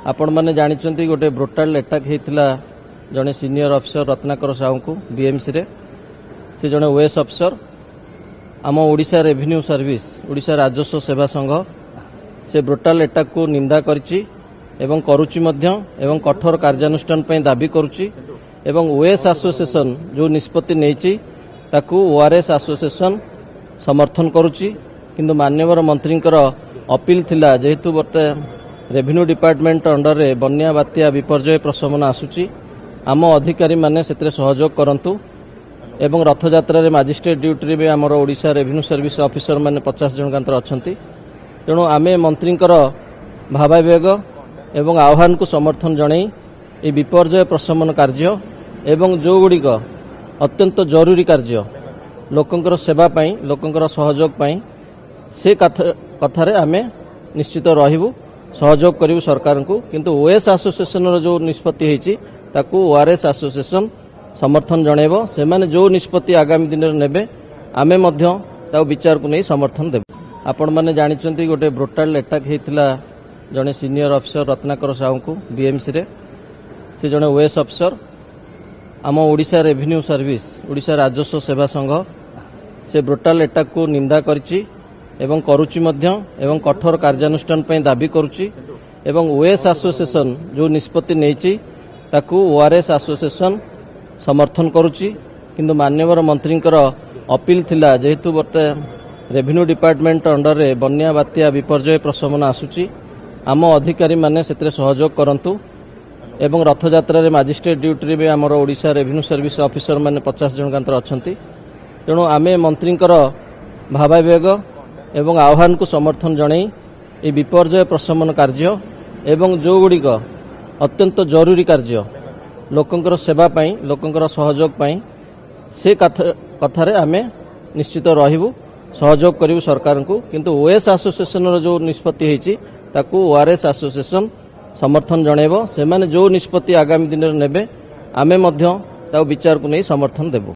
आपण माने जानिचंती गोटे ब्रुटाल अटैक हेतिला जने सीनियर ऑफिसर रत्नाकर साहू को बीएमसी रे से जने ओएस ऑफिसर आम ओडिशा रेवेन्यू सर्विस ओडिशा राजस्व सेवा संघ से ब्रुटाल अटैक को निंदा करछि एवं करूछि मध्य एवं कठोर कार्यानुष्ठान पय दाबी करूछि एवं ओएस एसोसिएशन जो निष्पत्ति नेछि ताकू ओआरएस एसोसिएशन समर्थन करूछि किंतु माननीय मंत्रींकर अपील थिला जेहेतु वर्तमान रेवेन्यू डिपार्टमेंट अंडर रे बन्या बात्या विपर्यय प्रशमन आसुची आम अधिकारी माने सेतरे सहयोग करंतु एवं रथयात्रा रे मजिस्ट्रेट ड्यूटी रे आमर ओडिशा रेवेन्यू सर्विस ऑफिसर माने 50 जन कांतर अछंती तेणु आमे मंत्रींकर भावावेग एवं आह्वान को समर्थन जणै ए विपर्यय प्रशमन कार्य एवं जो गुड़िक अत्यंत जरूरी कार्य लोकंकर सेवा पई लोकंकर सहयोग पई से कथारे आमे निश्चित रहिबु सहयोग करिबु सरकार को किंतु ओएस एसोसिएशन रो जो निष्पत्ति हेछि ताकू ओआरएस एसोसिएशन समर्थन जणैबो से माने जो निष्पत्ति आगामी दिन नेबे आमे मध्य ता विचार को नै समर्थन देबो। आपण माने जानिचंती गोटे ब्रुटाल अटैक हेतिला जने सीनियर ऑफिसर रत्नाकर साहू को बीएमसी रे से जने ओएस ऑफिसर आम ओडिशा रेवेन्यू सर्विस ओडिशा राजस्व सेवा संघ से ब्रुटाल अटैक को निंदा करछि एवं करूछि मध्य एवं कठोर कार्यानुष्ठान पय दाबी करूछि एवं ओएस एसोसिएशन जो निष्पत्ति नेछि ताकू ओआरएस एसोसिएशन समर्थन करूछि किंतु माननीय मंत्रींकर अपील थिला जेहेतु वर्तमान रेवेन्यू डिपार्टमेंट अंडर रे बन्या बात्या विपर्यय प्रशमन आसुची आम अधिकारी माने सेतरे सहयोग करंतु एवं रथयात्रा रे मजिस्ट्रेट ड्यूटी रे आमर ओडिशा रेवेन्यू सर्विस ऑफिसर माने 50 जन कांतर अछंती तेणु आमे मंत्रींकर भावावेग एवं आह्वान को समर्थन जणै ए विपर्यय प्रशमन कार्य एवं जो गुड़िक अत्यंत जरूरी कार्य लोकंकर सेवा पई लोकंकर सहयोग पई से कथारे आमे निश्चित रहिबु सहयोग करिबु सरकार को किंतु ओएस एसोसिएशन रो जो निष्पत्ति हेछि ताकू ओआरएस एसोसिएशन समर्थन जणैबो से माने जो निष्पत्ति आगामी दिन नेबे आमे मध्य ता विचार को नै समर्थन देबो।